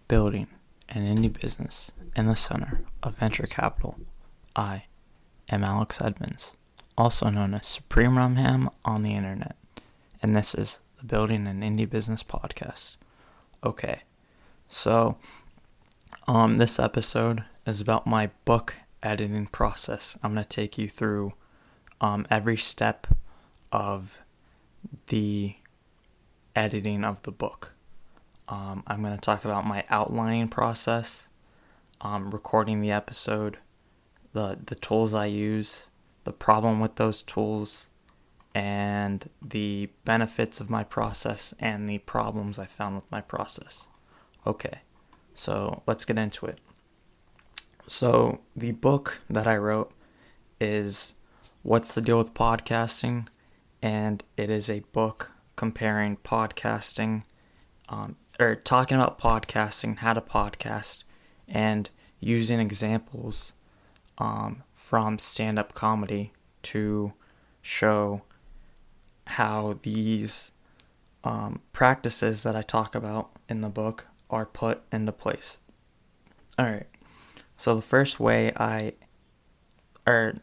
building an indie business in the center of venture capital. I am Alex Edmonds, also known as SupremeRumHam on the internet, and this is the Building an Indie Business podcast. Okay, so this episode is about my book editing process. I'm going to take you through every step of the editing of the book. I'm going to talk about my outlining process, recording the episode, the tools I use, the problem with those tools, and the benefits of my process and the problems I found with my process. Okay, so let's get into it. So the book that I wrote is What's the Deal with Podcasting? And it is a book comparing podcasting, or talking about podcasting, how to podcast, and using examples from stand-up comedy to show how these practices that I talk about in the book are put into place. Alright, so the first way I edit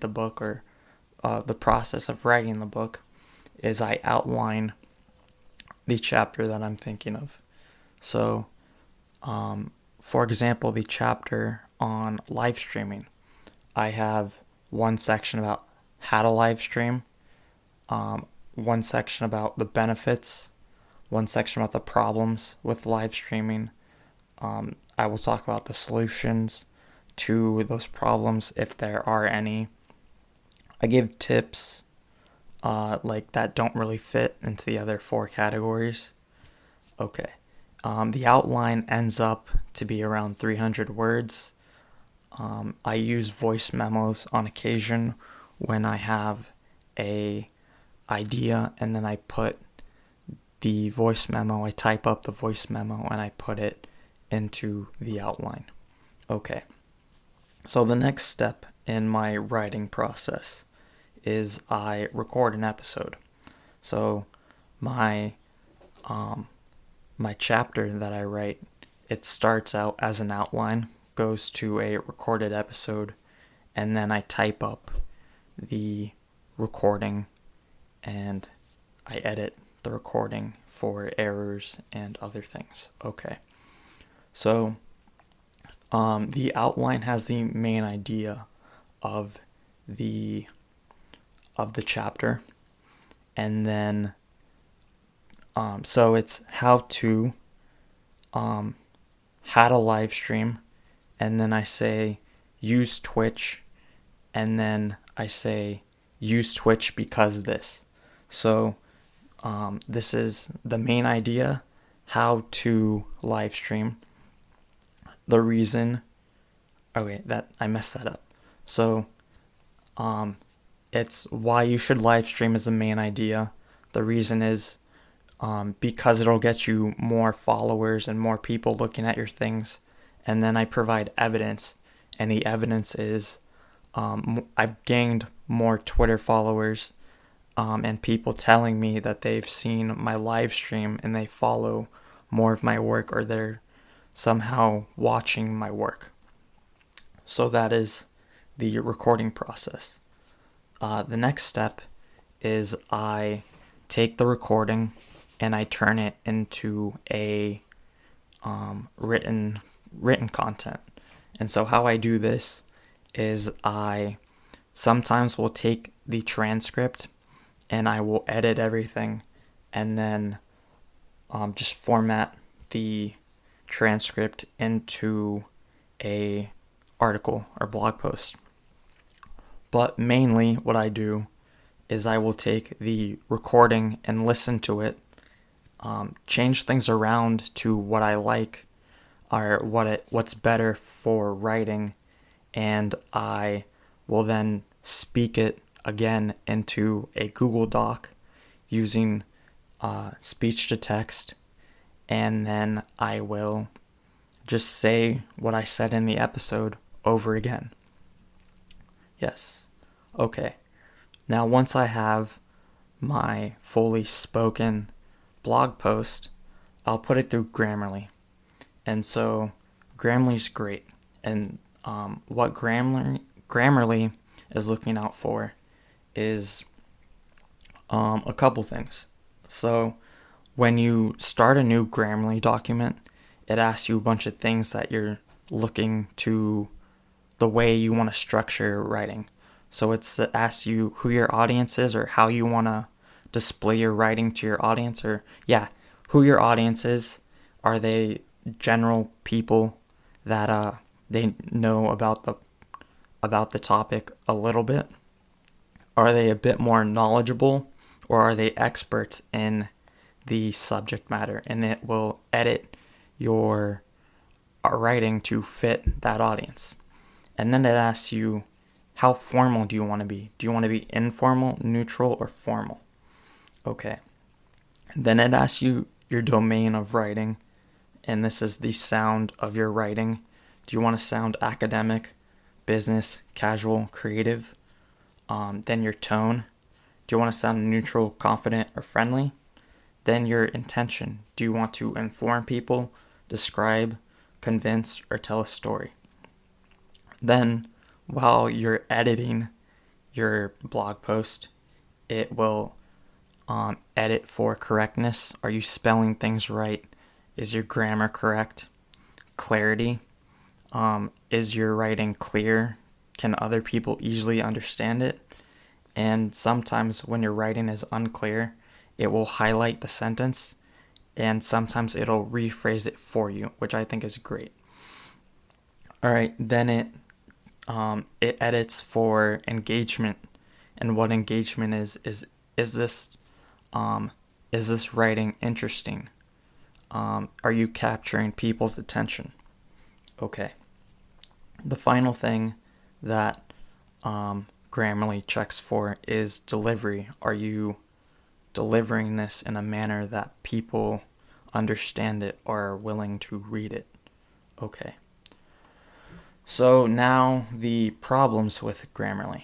the book, or the process of writing the book, is I outline the chapter that I'm thinking of. So, for example, the chapter on live streaming, I have one section about how to live stream, one section about the benefits, one section about the problems with live streaming. I will talk about the solutions to those problems if there are any. I give tips like that don't really fit into the other four categories. Okay. The outline ends up to be around 300 words. I use voice memos on occasion when I have a idea, and then I put the voice memo, I type up the voice memo and I put it into the outline. Okay. So the next step in my writing process is I record an episode. So my chapter that I write, it starts out as an outline, goes to a recorded episode, and then I type up the recording and I edit the recording for errors and other things. Okay. So the outline has the main idea of the chapter, and then so it's how to live stream, and then I say use Twitch, and then I say use Twitch because of this. So this is the main idea, how to live stream. The reason, I messed that up. So it's why you should live stream is the main idea. The reason is because it'll get you more followers and more people looking at your things. And then I provide evidence, and the evidence is I've gained more Twitter followers and people telling me that they've seen my live stream and they follow more of my work, or they're somehow watching my work. So that is the recording process. The next step is I take the recording and I turn it into a written content. And so how I do this is I sometimes will take the transcript and I will edit everything, and then just format the transcript into a article or blog post. But mainly what I do is I will take the recording and listen to it, change things around to what I like, or what's better for writing, and I will then speak it again into a Google Doc using speech to text, and then I will just say what I said in the episode over again. Yes. Okay. Now once I have my fully spoken blog post, I'll put it through Grammarly. And so Grammarly's great. And what Grammarly is looking out for is a couple things. So when you start a new Grammarly document, it asks you a bunch of things that you're looking to, the way you want to structure your writing. So it asks you who your audience is, or how you want to display your writing to your audience, or who your audience is. Are they general people that they know about the topic a little bit? Are they a bit more knowledgeable, or are they experts in the subject matter? And it will edit your writing to fit that audience. And then it asks you, how formal do you want to be? Do you want to be informal, neutral, or formal? Okay. Then it asks you your domain of writing, and this is the sound of your writing. Do you want to sound academic, business, casual, creative? Then your tone. Do you want to sound neutral, confident, or friendly? Then your intention. Do you want to inform people, describe, convince, or tell a story? Then, while you're editing your blog post, it will edit for correctness. Are you spelling things right? Is your grammar correct? Clarity. Is your writing clear? Can other people easily understand it? And sometimes when your writing is unclear, it will highlight the sentence, and sometimes it'll rephrase it for you, which I think is great. All right, then it edits for engagement, and what engagement is this writing interesting? Are you capturing people's attention? Okay. The final thing that Grammarly checks for is delivery. Are you delivering this in a manner that people understand it or are willing to read it? Okay. So now the problems with Grammarly.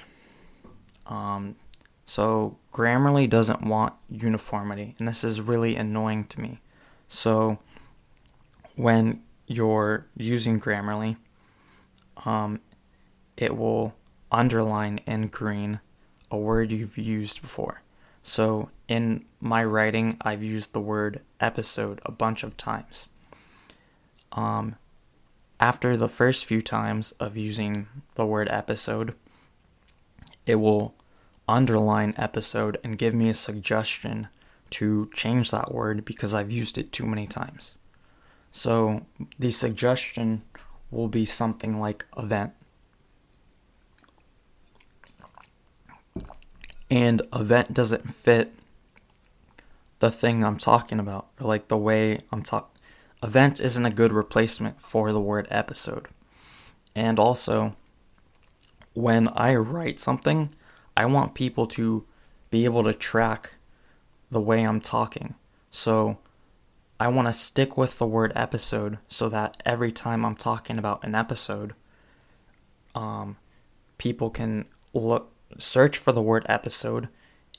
So Grammarly doesn't want uniformity, and this is really annoying to me. So when you're using Grammarly, it will underline in green a word you've used before. So in my writing, I've used the word episode a bunch of times. After the first few times of using the word episode, it will underline episode and give me a suggestion to change that word because I've used it too many times. So the suggestion will be something like event. And event doesn't fit the thing I'm talking about, or like the way I'm talking. Event isn't a good replacement for the word episode. And also, when I write something, I want people to be able to track the way I'm talking. So I want to stick with the word episode so that every time I'm talking about an episode, people can search for the word episode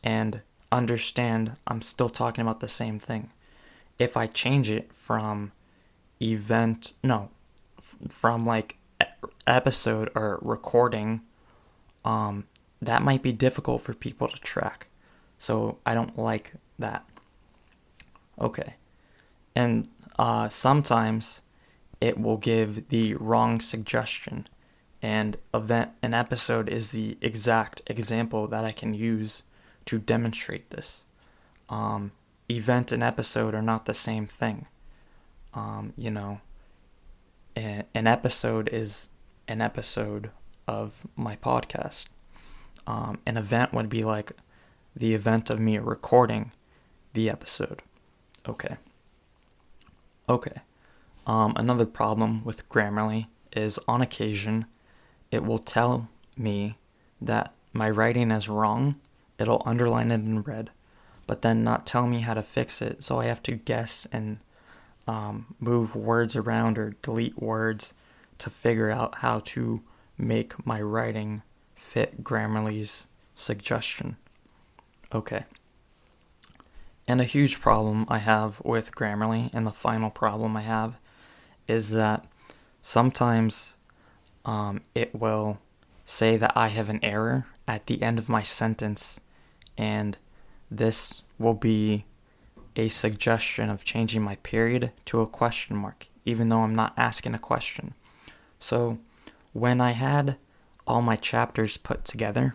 and understand I'm still talking about the same thing. If I change it from from like episode or recording, that might be difficult for people to track. So I don't like that. Okay. And sometimes it will give the wrong suggestion. And an episode is the exact example that I can use to demonstrate this. Event and episode are not the same thing. An episode is an episode of my podcast. An event would be like the event of me recording the episode. Okay. Another problem with Grammarly is on occasion it will tell me that my writing is wrong. It'll underline it in red, but then not tell me how to fix it. So I have to guess and move words around or delete words to figure out how to make my writing fit Grammarly's suggestion. Okay. And a huge problem I have with Grammarly, and the final problem I have, is that sometimes it will say that I have an error at the end of my sentence, and this will be a suggestion of changing my period to a question mark, even though I'm not asking a question. So when I had all my chapters put together,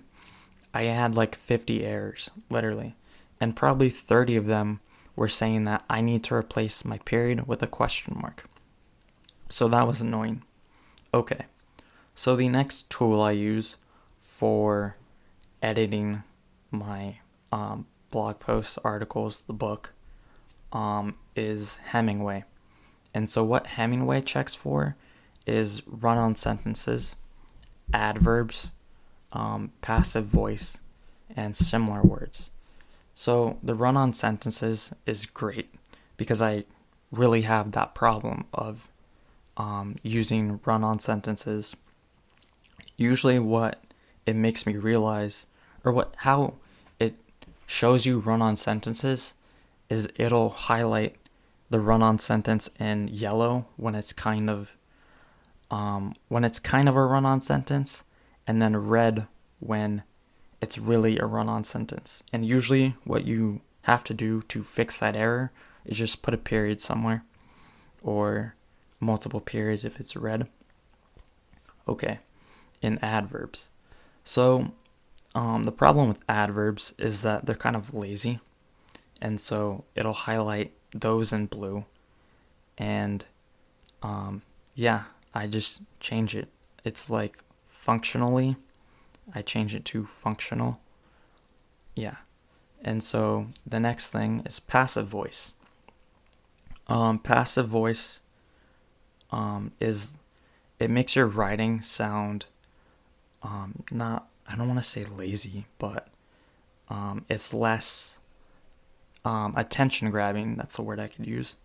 I had like 50 errors, literally, and probably 30 of them were saying that I need to replace my period with a question mark. So that was annoying. Okay, so the next tool I use for editing my blog posts, articles, the book, is Hemingway. And so what Hemingway checks for is run-on sentences, adverbs, passive voice, and similar words. So the run-on sentences is great because I really have that problem of using run-on sentences. Usually what it makes me realize, or how it shows you run-on sentences, is it'll highlight the run-on sentence in yellow when it's kind of a run-on sentence, and then red when it's really a run-on sentence. And usually what you have to do to fix that error is just put a period somewhere, or multiple periods if it's red. Okay, in adverbs. So the problem with adverbs is that they're kind of lazy, and so it'll highlight those in blue, and I just change it. It's like functionally, I change it to functional. Yeah. And so the next thing is passive voice. Passive voice it makes your writing sound not, I don't want to say lazy, but it's less attention grabbing. That's the word I could use.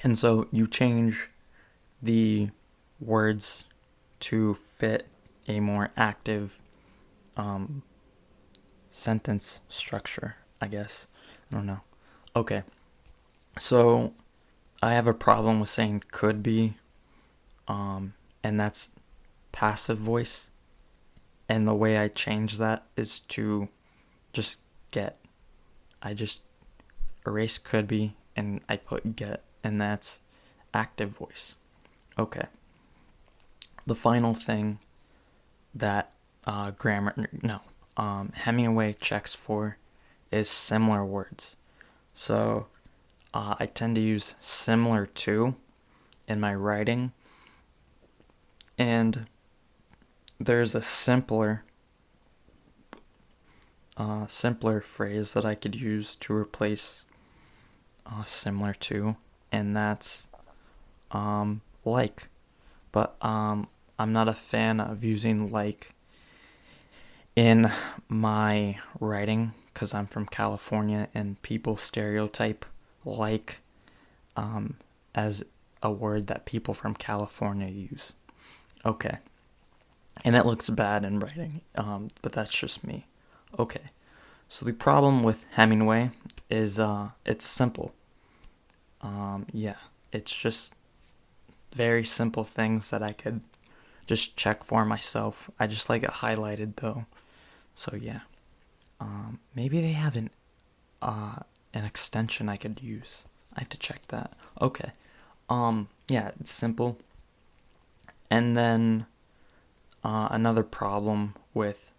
And so you change the words to fit a more active sentence structure, I guess. I don't know. Okay. So I have a problem with saying could be, and that's passive voice. And the way I change that is to I just erase could be and I put get, and that's active voice. Okay. The final thing that Hemingway checks for is similar words. So I tend to use similar to in my writing, and there's a simpler phrase that I could use to replace similar to, and that's like. But I'm not a fan of using like in my writing because I'm from California and people stereotype like as a word that people from California use. Okay. And it looks bad in writing, but that's just me. Okay. So the problem with Hemingway is it's simple. It's just very simple things that I could just check for myself. I just like it highlighted though. So yeah. Maybe they have an extension I could use. I have to check that. Okay. It's simple. And then another problem with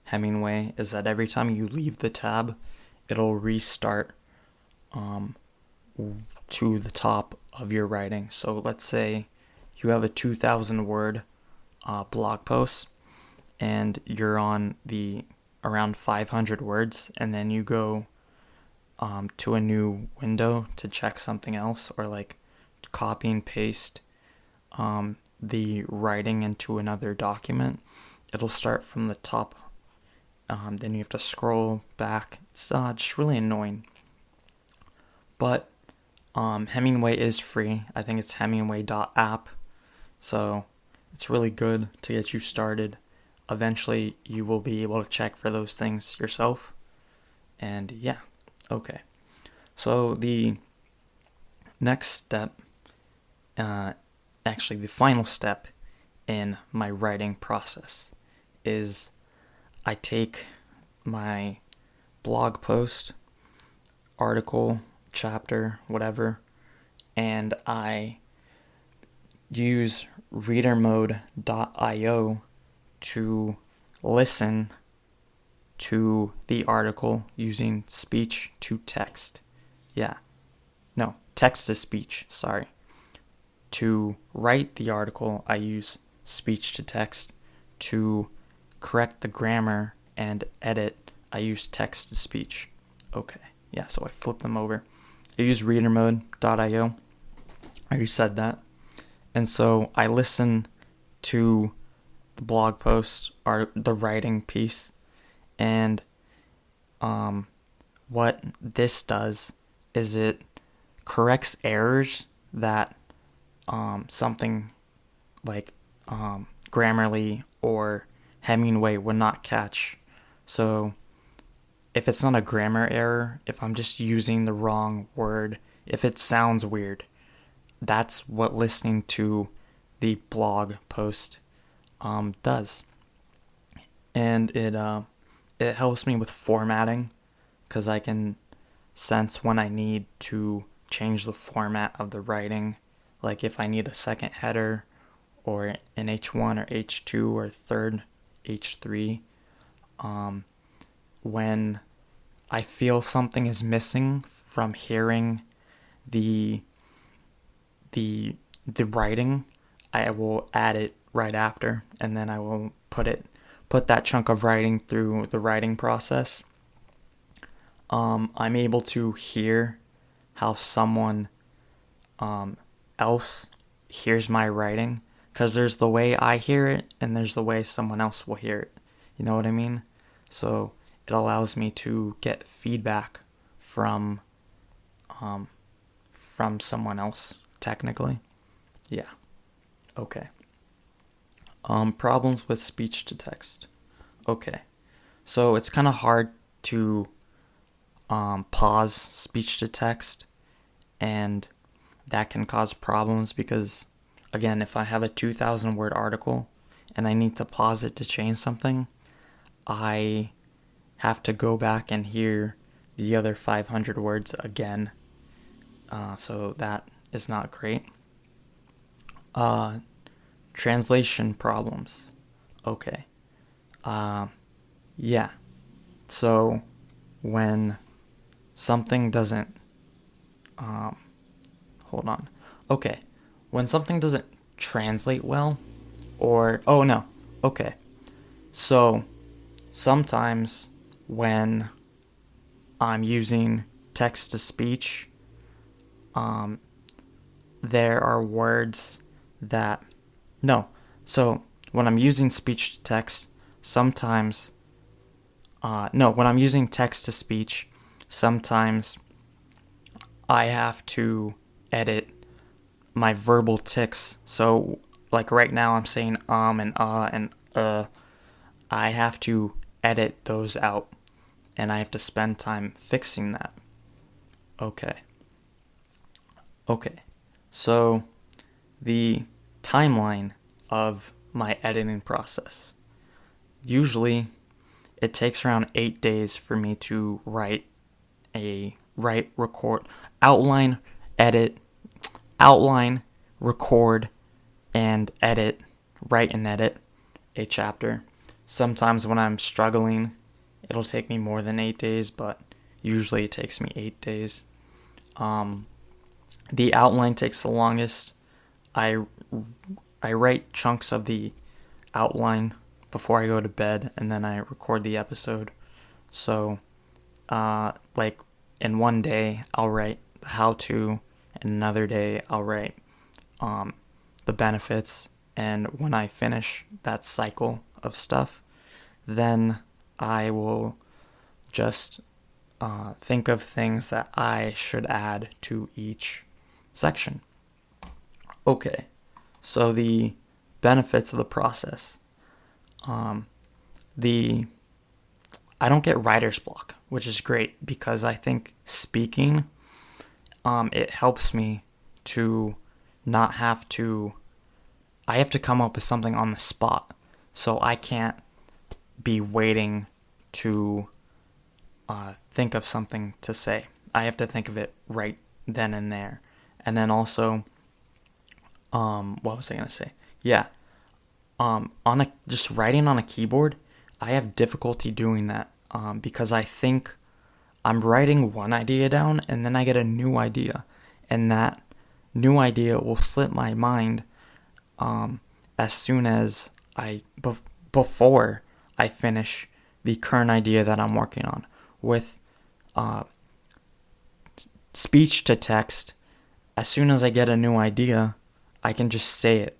Hemingway is that every time you leave the tab, it'll restart to the top of your writing. So let's say you have a 2,000 word blog post and you're on the around 500 words, and then you go to a new window to check something else, or like copy and paste the writing into another document. It'll start from the top, then you have to scroll back. It's just really annoying. But Hemingway is free. I think it's hemingway.app, so it's really good to get you started. eventually you will be able to check for those things yourself. And yeah, okay. So the next step, actually the final step in my writing process, is I take my blog post, article, chapter, whatever, and I use readermode.io to listen to the article using speech to text. Text to speech, sorry. To write the article, I use speech to text. To correct the grammar and edit, I use text to speech. Okay, yeah, so I flip them over. I use readermode.io. I already said that. And so I listen to the blog post or the writing piece, and what this does is it corrects errors that something like Grammarly or Hemingway would not catch. So if it's not a grammar error, if I'm just using the wrong word, if it sounds weird, that's what listening to the blog post does. And it helps me with formatting, because I can sense when I need to change the format of the writing, like if I need a second header or an H1 or H2 or third H3. When I feel something is missing from hearing the writing, I will add it right after, and then I will put that chunk of writing through the writing process. I'm able to hear how someone else hears my writing, because there's the way I hear it and there's the way someone else will hear it. You know what I mean? So it allows me to get feedback from someone else, technically. Yeah. Okay. Problems with speech to text. Okay. So it's kind of hard to pause speech to text, and that can cause problems because, again, if I have a 2,000 word article and I need to pause it to change something, I have to go back and hear the other 500 words again. So that is not great. Translation problems. Okay. Yeah. So when something doesn't, hold on. Okay. When something doesn't translate well, okay. So sometimes when I'm using text to speech, there are words that, so when I'm using speech to text, sometimes, when I'm using text to speech, sometimes I have to edit my verbal tics. So like right now I'm saying and I have to edit those out, and I have to spend time fixing that. Okay. So the timeline of my editing process. Usually it takes around 8 days for me to outline, record, and write and edit a chapter. Sometimes when I'm struggling, it'll take me more than 8 days, but usually it takes me 8 days. The outline takes the longest. I write chunks of the outline before I go to bed, and then I record the episode. So, like in one day, I'll write the how-to, and another day I'll write the benefits. And when I finish that cycle of stuff, then I will just think of things that I should add to each section. Okay, so the benefits of the process. I don't get writer's block, which is great because I think speaking, it helps me to not have to, I have to come up with something on the spot. So I can't be waiting to think of something to say. I have to think of it right then and there. And then also, what was I going to say? Yeah. Just writing on a keyboard, I have difficulty doing that because I think I'm writing one idea down and then I get a new idea, and that new idea will slip my mind as soon as before I finish the current idea that I'm working on. With speech to text, as soon as I get a new idea, I can just say it,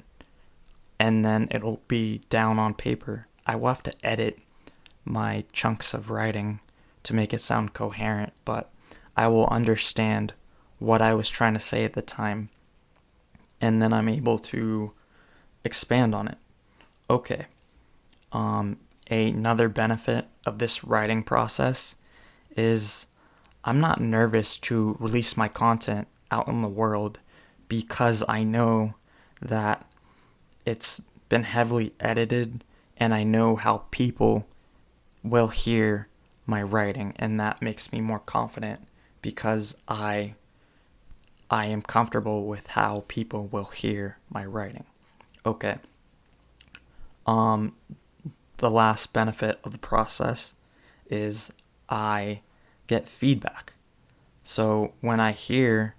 and then it'll be down on paper. I will have to edit my chunks of writing to make it sound coherent, but I will understand what I was trying to say at the time, and then I'm able to expand on it. Okay. Another benefit of this writing process is I'm not nervous to release my content out in the world because I know that it's been heavily edited and I know how people will hear my writing, and that makes me more confident because I am comfortable with how people will hear my writing. Okay. The last benefit of the process is I get feedback. So when I hear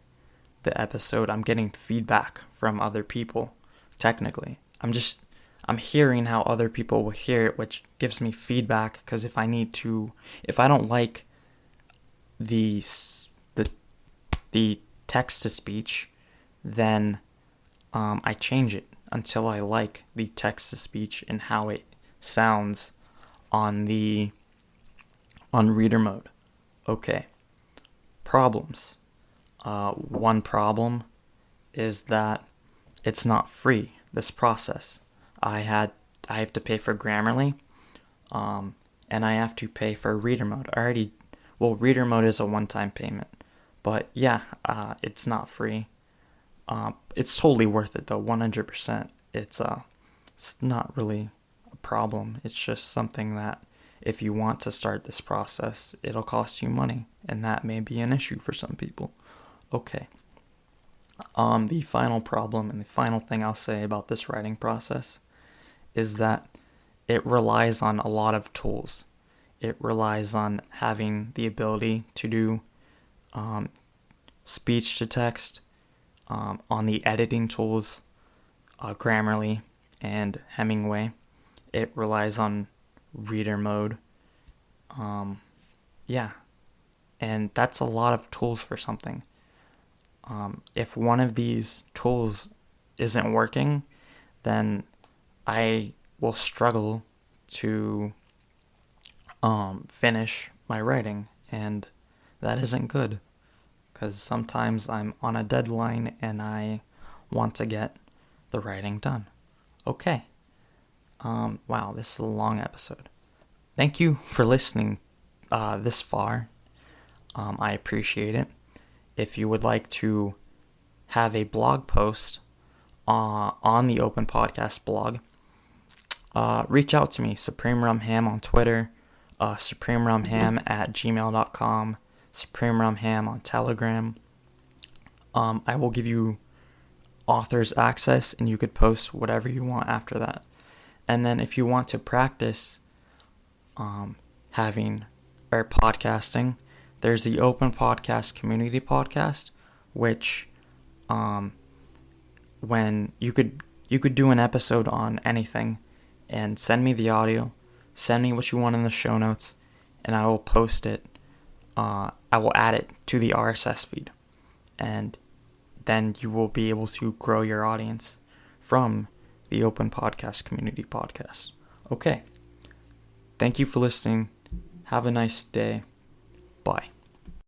the episode, I'm getting feedback from other people. Technically, I'm hearing how other people will hear it, which gives me feedback, because if I don't like the text to speech, then I change it until I like the text to speech and how it sounds on reader mode. Okay. Problems. One problem is that it's not free, this process. I have to pay for Grammarly, and I have to pay for reader mode. Reader mode is a one-time payment, but yeah, it's not free. It's totally worth it though, 100%. It's not really a problem. It's just something that if you want to start this process, it'll cost you money, and that may be an issue for some people. Okay. The final problem and the final thing I'll say about this writing process is that it relies on a lot of tools. It relies on having the ability to do speech to text, on the editing tools, Grammarly and Hemingway. It relies on reader mode. And that's a lot of tools for something. If one of these tools isn't working, then I will struggle to finish my writing, and that isn't good, because sometimes I'm on a deadline and I want to get the writing done. Okay. Wow, this is a long episode. Thank you for listening this far. I appreciate it. If you would like to have a blog post on the Open Podcast blog, reach out to me, SupremeRumHam on Twitter, SupremeRumHam@gmail.com, SupremeRumHam on Telegram. I will give you author's access, and you could post whatever you want after that. And then if you want to practice podcasting, there's the Open Podcast Community Podcast, which when you could do an episode on anything and send me the audio, send me what you want in the show notes, and I will post it. I will add it to the RSS feed, and then you will be able to grow your audience from the Open Podcast Community Podcast. Okay. Thank you for listening. Have a nice day. Bye.